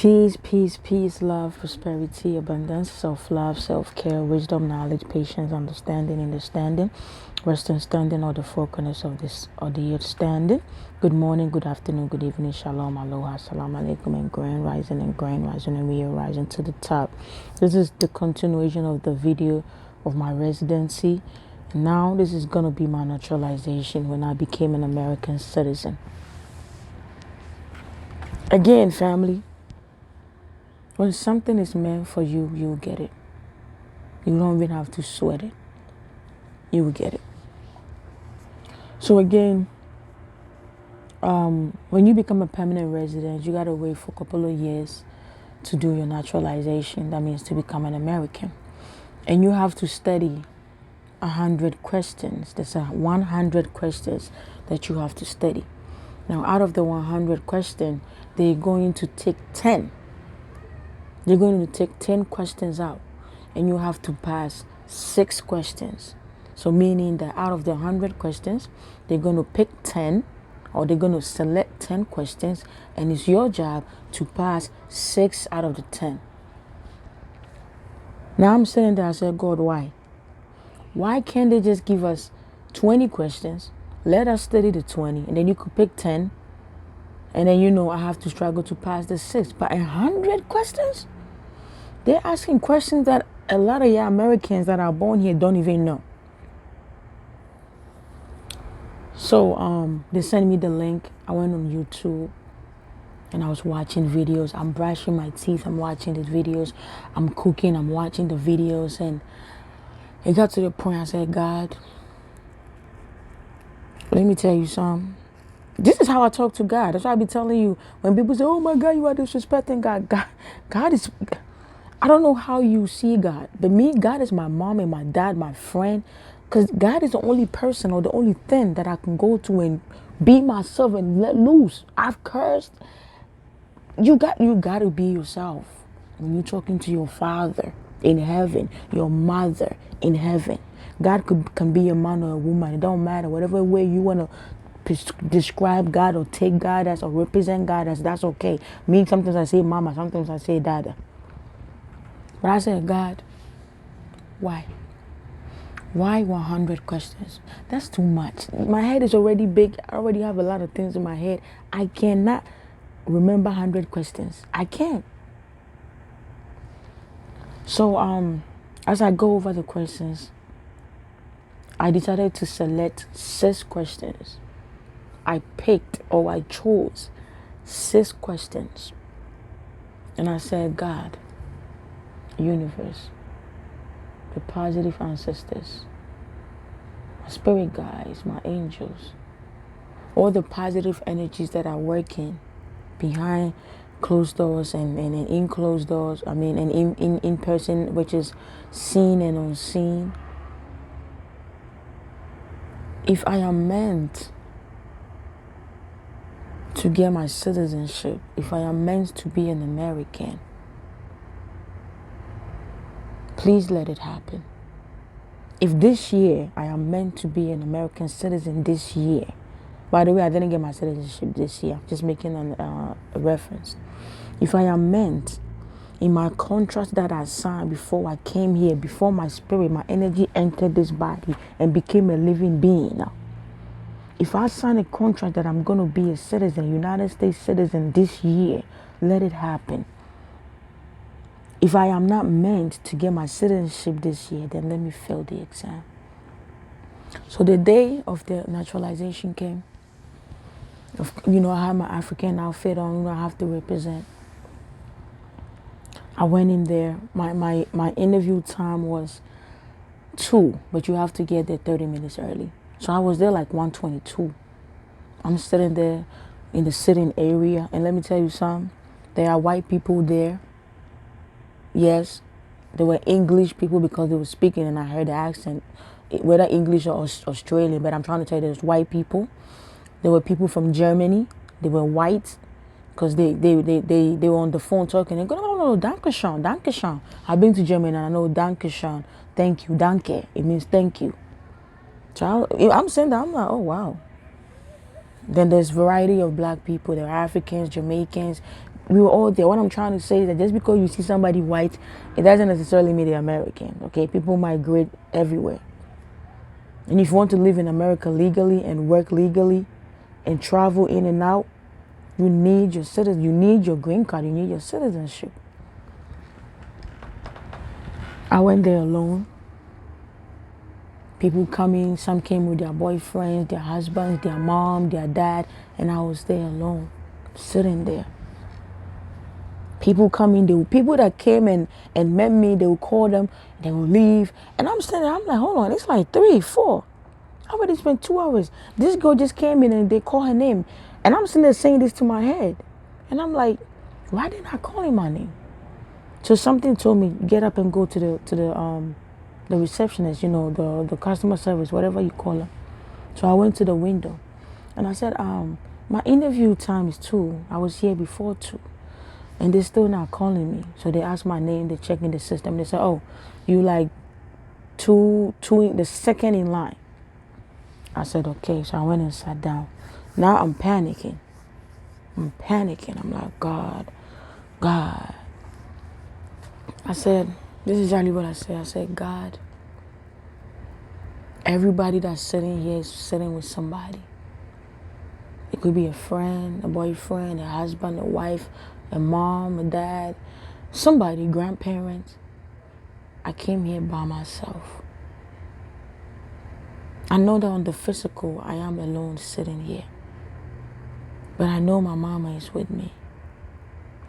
Peace, peace, peace, love, prosperity, abundance, self-love, self-care, wisdom, knowledge, patience, understanding, rest and standing, all the four corners of this or the earth standing. Good morning, good afternoon, good evening, shalom, aloha, salam alaikum, and grand rising, and we are rising to the top. This is the continuation of the video of my residency. Now this is going to be my naturalization when I became an American citizen. Again, family. When something is meant for you, you'll get it. You don't even have to sweat it. You will get it. So again, when you become a permanent resident, you gotta wait for a couple of years to do your naturalization. That means to become an American. And you have to study 100 questions. There's 100 questions that you have to study. Now, out of the 100 questions, they're going to take 10. You're going to take 10 questions out, and you have to pass 6 questions. So meaning that out of the 100 questions, they're going to pick 10, or they're going to select 10 questions, and it's your job to pass 6 out of the 10. Now I'm sitting there, I said, God, why? Why can't they just give us 20 questions, let us study the 20, and then you could pick 10, and then I have to struggle to pass the 6. But 100 questions? They're asking questions that a lot of y'all Americans that are born here don't even know. So they sent me the link. I went on YouTube and I was watching videos. I'm brushing my teeth. I'm watching the videos. I'm cooking. I'm watching the videos. And it got to the point I said, God, let me tell you something. This is how I talk to God. That's why I be telling you when people say, oh my God, you are disrespecting God. God is... I don't know how you see God, but me, God is my mom and my dad, my friend, because God is the only person or the only thing that I can go to and be myself and let loose. I've cursed. You got to be yourself when you're talking to your Father in heaven, your mother in heaven. God can be a man or a woman. It don't matter. Whatever way you want to describe God or take God as or represent God as, that's okay. Me, sometimes I say mama, sometimes I say dada. But I said, God, why? Why 100 questions? That's too much. My head is already big. I already have a lot of things in my head. I cannot remember 100 questions. I can't. So as I go over the questions, I decided to select 6 questions. I chose 6 questions. And I said, God, universe, the positive ancestors, my spirit guides, my angels, all the positive energies that are working behind closed doors and in closed doors, and in person, which is seen and unseen. If I am meant to get my citizenship, if I am meant to be an American, please let it happen. If this year I am meant to be an American citizen this year, by the way, I didn't get my citizenship this year, I'm just making a reference. If I am meant in my contract that I signed before I came here, before my spirit, my energy entered this body and became a living being. If I sign a contract that I'm going to be a citizen, United States citizen this year, let it happen. If I am not meant to get my citizenship this year, then let me fail the exam. So the day of the naturalization came. I have my African outfit on. I have to represent. I went in there. My interview time was 2, but you have to get there 30 minutes early. So I was there like 1:22. I'm sitting there in the sitting area. And let me tell you something. There are white people there. Yes, there were English people because they were speaking and I heard the accent, whether English or Australian, but I'm trying to tell you there's white people. There were people from Germany. They were white because they were on the phone talking. They go, no, Dankeschön, Dankeschön. I've been to Germany and I know Dankeschön, thank you, Danke. It means thank you. So I'm saying that, I'm like, oh, wow. Then there's variety of black people. There are Africans, Jamaicans, we were all there. What I'm trying to say is that just because you see somebody white, it doesn't necessarily mean they're American. Okay, people migrate everywhere. And if you want to live in America legally and work legally and travel in and out, you need your citizen, you need your green card, you need your citizenship. I went there alone. People coming, some came with their boyfriends, their husbands, their mom, their dad, and I was there alone, sitting there. People coming, people that came and met me, they would call them, they would leave. And I'm standing there, I'm like, hold on, it's like 3, 4. I already spent 2 hours. This girl just came in and they call her name. And I'm sitting there saying this to my head. And I'm like, why didn't I call him my name? So something told me, get up and go to the receptionist, the customer service, whatever you call her. So I went to the window and I said, my interview time is 2. I was here before 2. And they're still not calling me. So they asked my name, they check in the system. They said, oh, you like the second in line. I said, okay. So I went and sat down. Now I'm panicking. I'm like, God. I said, this is exactly what I said. I said, God, everybody that's sitting here is sitting with somebody. It could be a friend, a boyfriend, a husband, a wife, a mom, a dad, somebody, grandparents. I came here by myself. I know that on the physical, I am alone sitting here. But I know my mama is with me.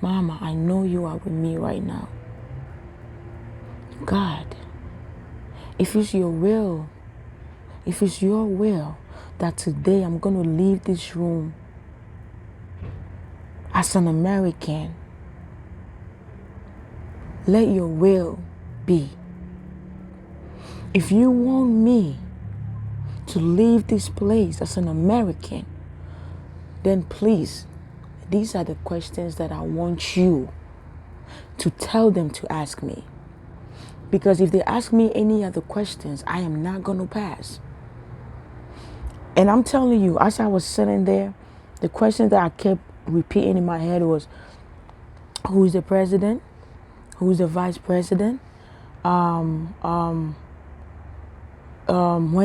Mama, I know you are with me right now. God, if it's your will that today I'm going to leave this room as an American, let your will be. If you want me to leave this place as an American, then please, these are the questions that I want you to tell them to ask me. Because if they ask me any other questions, I am not going to pass. And I'm telling you, as I was sitting there, the questions that I kept repeating in my head was, who's the president? Who's the vice president? When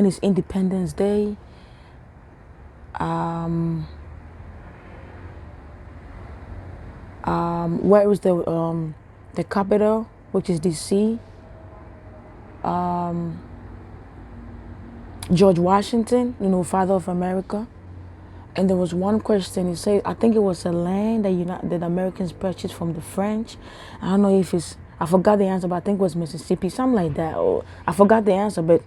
is Independence Day? Where is the capital, which is DC? George Washington, father of America. And there was one question. He said, I think it was a land that the Americans purchased from the French. I don't know if I forgot the answer, but I think it was Mississippi, something like that. Or I forgot the answer, but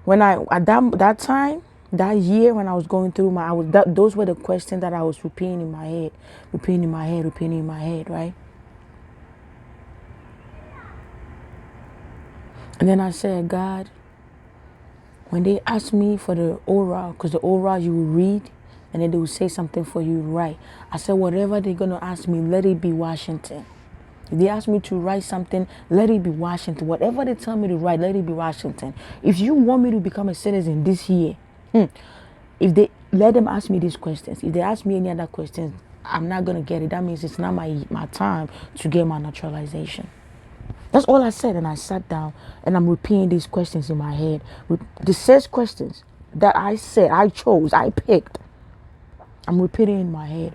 when at that time, that year when I was going through those were the questions that I was repeating in my head, right? And then I said, God, when they ask me for the oral, because the oral you will read, and then they will say something for you to write. I said, whatever they're going to ask me, let it be Washington. If they ask me to write something, let it be Washington. Whatever they tell me to write, let it be Washington. If you want me to become a citizen this year, if they let them ask me these questions, if they ask me any other questions, I'm not going to get it. That means it's not my time to get my naturalization. That's all I said, and I sat down, and I'm repeating these questions in my head. The 6 questions that I said, I chose, I picked. I'm repeating in my head.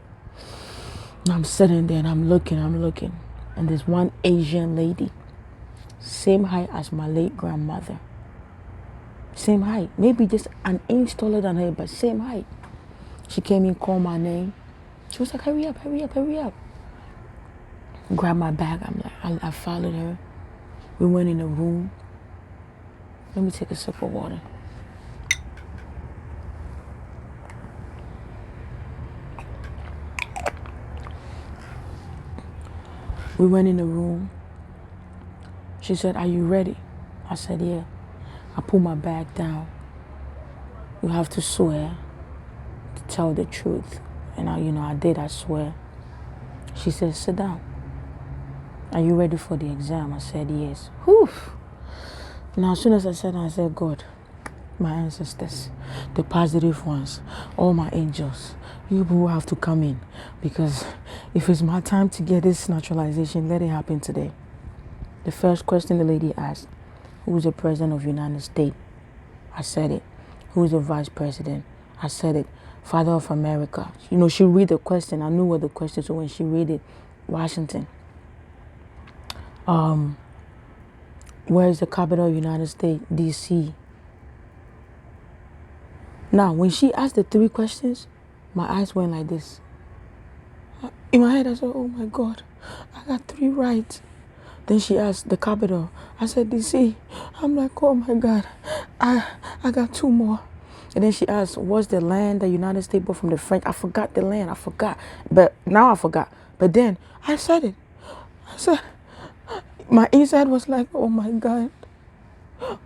And I'm sitting there, and I'm looking. And there's one Asian lady, same height as my late grandmother. Same height, maybe just an inch taller than her, but same height. She came in, called my name. She was like, hurry up. Grabbed my bag. I followed her. We went in the room. Let me take a sip of water. We went in the room. She said, are you ready? I said, yeah. I put my bag down. You have to swear to tell the truth. And I did, I swear. She said, sit down. Are you ready for the exam? I said, yes. Whew. Now, as soon as I said that, I said, God, my ancestors, the positive ones, all my angels, you will have to come in, because If it's my time to get this naturalization, let it happen today. The first question the lady asked, who's the president of the United States? I said it. Who's the vice president? I said it. Father of America. You know, she read the question. I knew what the question. So when she read it, Washington. Where is the capital of the United States? D.C. Now, when she asked the 3 questions, my eyes went like this. In my head, I said, oh my God, I got 3 right. Then she asked the capital. I said, D.C. I'm like, oh my God, I got 2 more. And then she asked, what's the land the United States bought from the French? I forgot the land. I forgot. But now I forgot. But then I said it. I said, my inside was like, oh my God.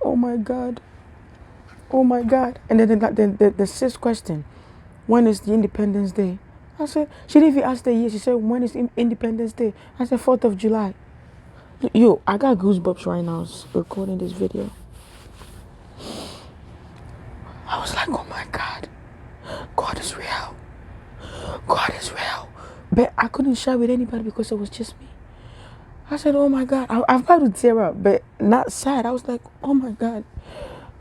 Oh my God. Oh my God. And then the 6th question, when is the Independence Day? I said, she didn't even ask the year. She said, when is Independence Day? I said, 4th of July. Yo, I got goosebumps right now recording this video. I was like, oh my God. God is real. God is real. But I couldn't share with anybody because it was just me. I said, oh my God. I'm about to tear up, but not sad. I was like, oh my God.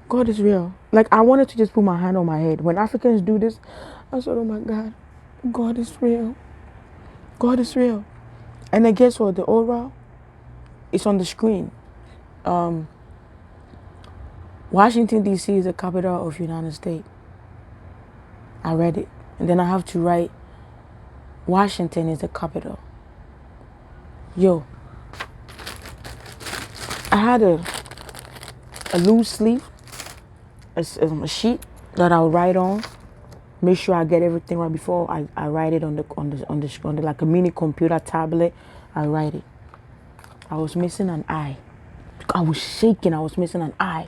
God is real. Like, I wanted to just put my hand on my head. When Africans do this, I said, oh my God. God is real. God is real. And then guess what? The oral, it's on the screen. Washington, D.C. is the capital of the United States. I read it. And then I have to write, Washington is the capital. Yo, I had a loose sleeve, a sheet that I'll write on. Make sure I get everything right before I write it on the like a mini computer tablet. I write it. I was missing an I. I was shaking. I was missing an I.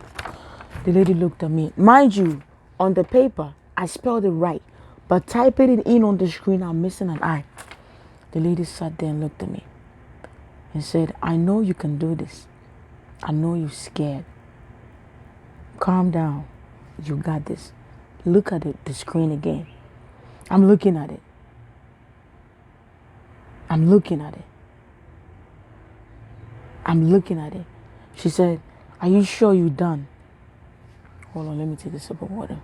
The lady looked at me. Mind you, on the paper, I spelled it right. But typing it in on the screen, I'm missing an I. The lady sat there and looked at me and said, I know you can do this. I know you're scared. Calm down. You got this. Look at the screen again. I'm looking at it. I'm looking at it. I'm looking at it. She said, are you sure you're done? Hold on, let me take a sip of water.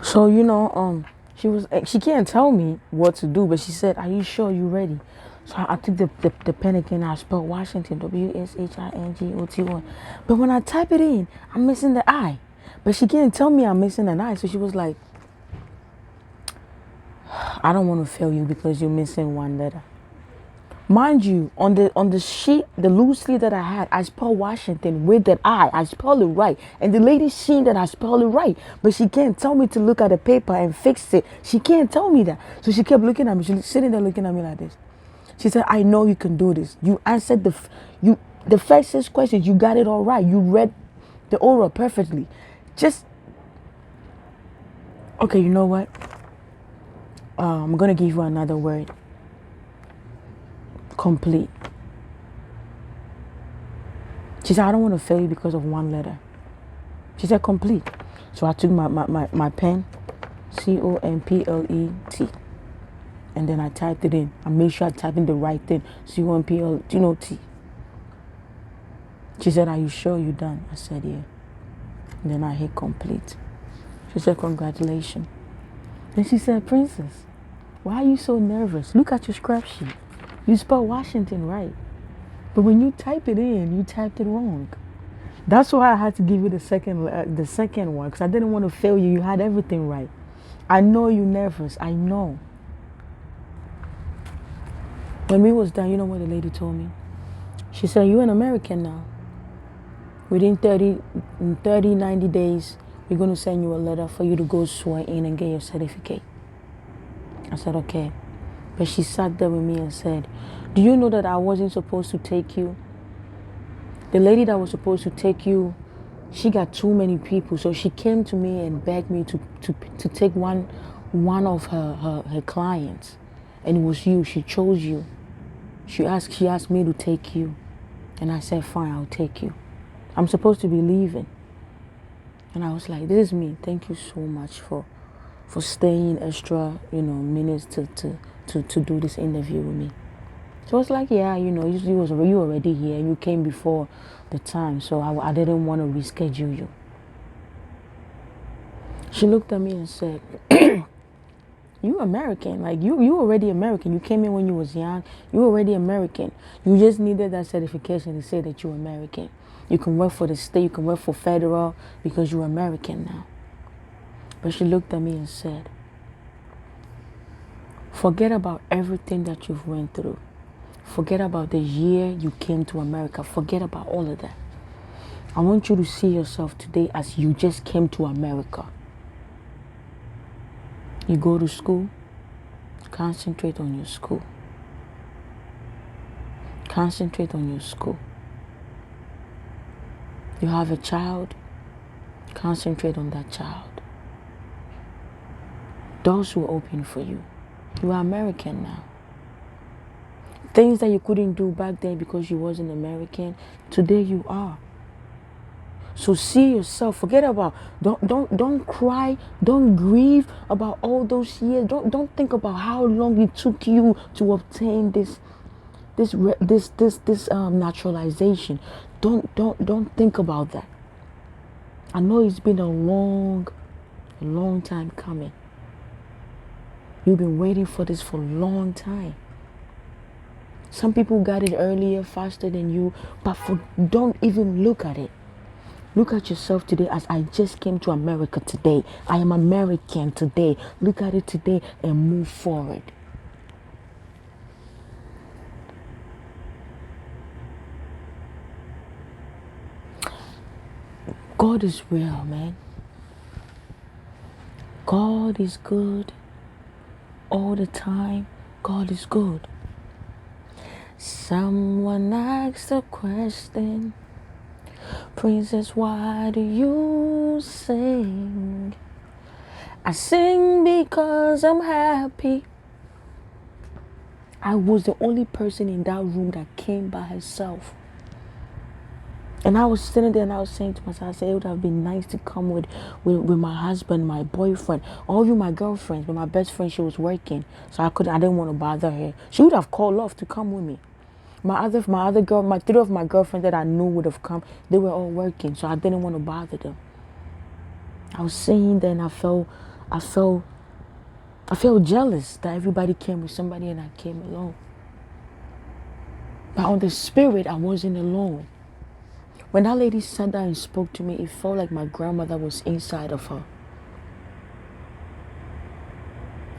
So, you know, she can't tell me what to do, but she said, are you sure you're ready? So I took the pen again. I spelled Washington, W-S-H-I-N-G-O-T-O-N. But when I type it in, I'm missing the I. But she can't tell me I'm missing an I. So she was like, I don't want to fail you because you're missing 1 letter. Mind you, on the sheet, the loose sleeve that I had, I spelled Washington with that I. I spelled it right. And the lady seen that I spelled it right. But she can't tell me to look at the paper and fix it. She can't tell me that. So she kept looking at me. She was sitting there looking at me like this. She said, I know you can do this. You answered the first 6 questions. You got it all right. You read the oral perfectly. Just, okay, you know what? I'm going to give you another word. Complete. She said, I don't want to fail you because of 1 letter. She said, complete. So I took my pen, C-O-M-P-L-E-T. And then I typed it in. I made sure I typed in the right thing. C-O-M-P-L-E-T. She said, are you sure you're done? I said, yeah. And then I hit complete. She said, congratulations. Then she said, Princess, why are you so nervous? Look at your scrap sheet. You spelled Washington right. But when you type it in, you typed it wrong. That's why I had to give you the second one, because I didn't want to fail you. You had everything right. I know you're nervous. I know. When we was done, you know what the lady told me? She said, you're an American now. Within 90 days, we're going to send you a letter for you to go swear in and get your certificate. I said, okay. But she sat there with me and said, do you know that I wasn't supposed to take you? The lady that was supposed to take you, she got too many people. So she came to me and begged me to take one of her clients. And it was you. She chose you. She asked me to take you. And I said, fine, I'll take you. I'm supposed to be leaving. And I was like, this is me. Thank you so much for staying extra, minutes to to do this interview with me. So it's like, yeah, you already here. You came before the time, so I didn't want to reschedule you. She looked at me and said, you American. Like, you already American. You came in when you was young. You already American. You just needed that certification to say that you're American. You can work for the state. You can work for federal because you're American now. But she looked at me and said, forget about everything that you've went through. Forget about the year you came to America. Forget about all of that. I want you to see yourself today as you just came to America. You go to school, concentrate on your school. Concentrate on your school. You have a child, concentrate on that child. Doors will open for you. You are American now. Things that you couldn't do back then because you wasn't American, today you are. So see yourself. Forget about, don't cry, don't grieve about all those years. Don't think about how long it took you to obtain this naturalization. Don't think about that. I know it's been a long time coming. You've been waiting for this for a long time. Some people got it earlier, faster than you, but don't even look at it. Look at yourself today as I just came to America today. I am American today. Look at it today and move forward. God is real, man. God is good all the time. God is good. Someone asked a question, Princess, why do you sing? I sing because I'm happy. I was the only person in that room that came by herself. And I was sitting there and I was saying to myself, I said, it would have been nice to come with my husband, my boyfriend, all of you my girlfriends, but my best friend, she was working. So I didn't want to bother her. She would have called off to come with me. My three of my girlfriends that I knew would have come, they were all working, so I didn't want to bother them. I was saying that, and I felt jealous that everybody came with somebody and I came alone. But on the spirit, I wasn't alone. When that lady sat down and spoke to me, it felt like my grandmother was inside of her.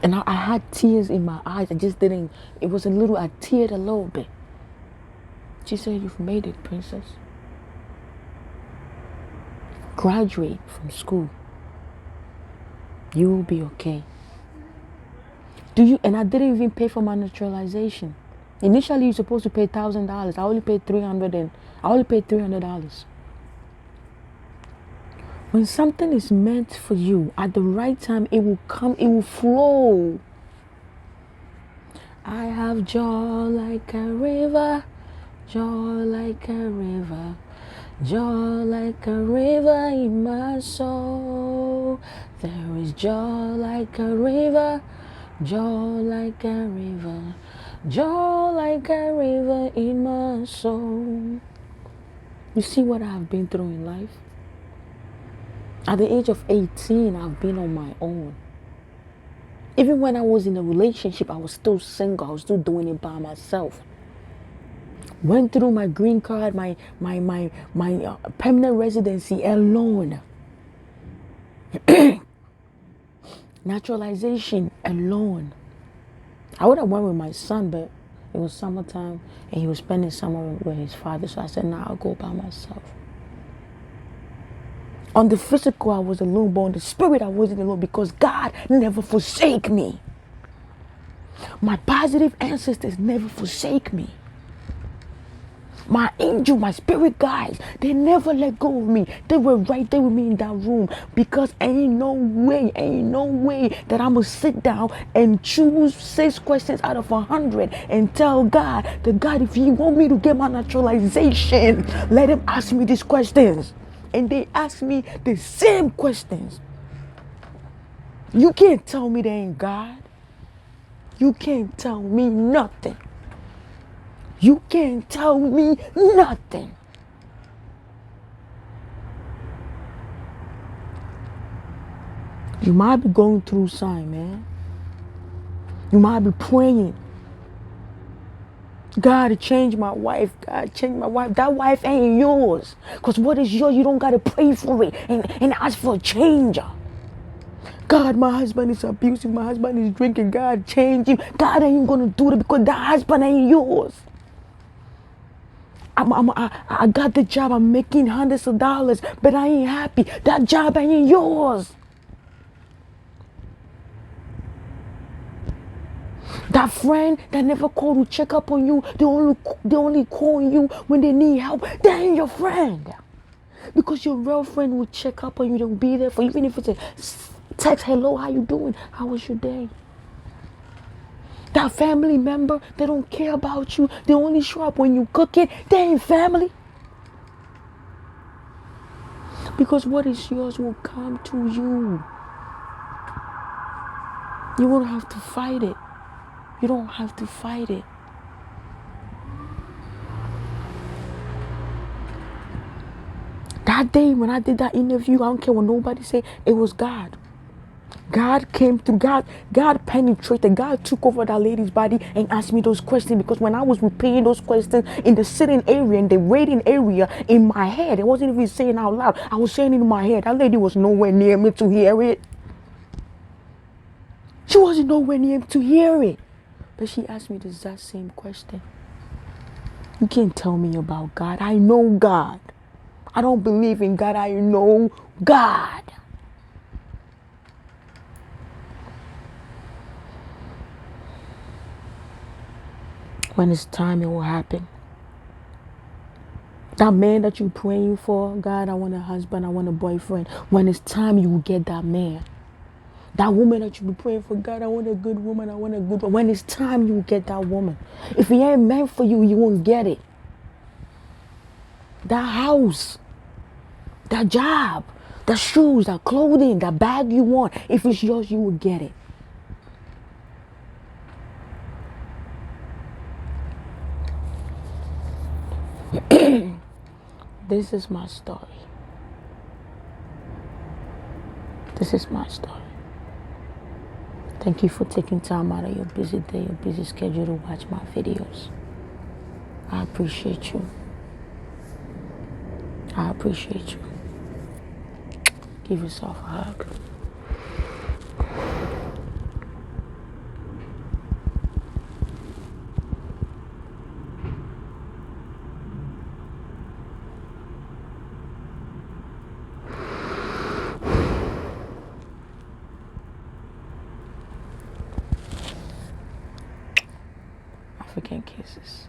And I had tears in my eyes. I teared a little bit. She said, you've made it, Princess. Graduate from school. You will be okay. And I didn't even pay for my naturalization. Initially, you're supposed to pay $1,000. I only paid $300. When something is meant for you, at the right time, it will come, it will flow. I have joy like a river, joy like a river, joy like a river in my soul. There is joy like a river, joy like a river, joy like a river in my soul. You see what I've been through in life? At the age of 18, I've been on my own. Even when I was in a relationship, I was still single. I was still doing it by myself. Went through my green card, my permanent residency alone. Naturalization alone. I would have went with my son, but it was summertime and he was spending summer with his father. So I said, nah, I'll go by myself. On the physical, I was alone, but on the spirit, I wasn't alone because God never forsake me. My positive ancestors never forsake me. My angel, my spirit guides, they never let go of me. They were right there with me in that room because ain't no way that I'm going to sit down and choose 6 questions out of 100 and tell God that, God, if you want me to get my naturalization, let him ask me these questions. And they ask me the same questions. You can't tell me they ain't God. You can't tell me nothing. You can't tell me nothing. You might be going through something, man. You might be praying. God, change my wife. God, change my wife. That wife ain't yours. Because what is yours, you don't got to pray for it and ask for a change. God, my husband is abusive. My husband is drinking. God, change him. God ain't going to do it because that husband ain't yours. I got the job. I'm making hundreds of dollars, but I ain't happy. That job ain't yours. That friend that never called to check up on you, they only call you when they need help. They ain't your friend. Because your real friend will check up on you. They'll be there for you. Even if it's a text, hello, how you doing? How was your day? That family member, they don't care about you. They only show up when you cook it. They ain't family. Because what is yours will come to you. You won't have to fight it. You don't have to fight it. That day when I did that interview, I don't care what nobody say, it was God. God came through. God penetrated. God took over that lady's body and asked me those questions, because when I was replaying those questions in the sitting area, in the waiting area, in my head, I wasn't even saying out loud. I was saying it in my head. That lady was nowhere near me to hear it. She wasn't nowhere near me to hear it. But she asked me the exact same question. You can't tell me about God. I know God. I don't believe in God. I know God. When it's time, it will happen. That man that you're praying for, God, I want a husband, I want a boyfriend. When it's time, you will get that man. That woman that you be praying for, God, I want a good woman, I want a good one. When it's time, you will get that woman. If he ain't meant for you, you won't get it. That house, that job, the shoes, that clothing, that bag you want, if it's yours, you will get it. This is my story. This is my story. Thank you for taking time out of your busy day, your busy schedule to watch my videos. I appreciate you. I appreciate you. Give yourself a hug. African kisses.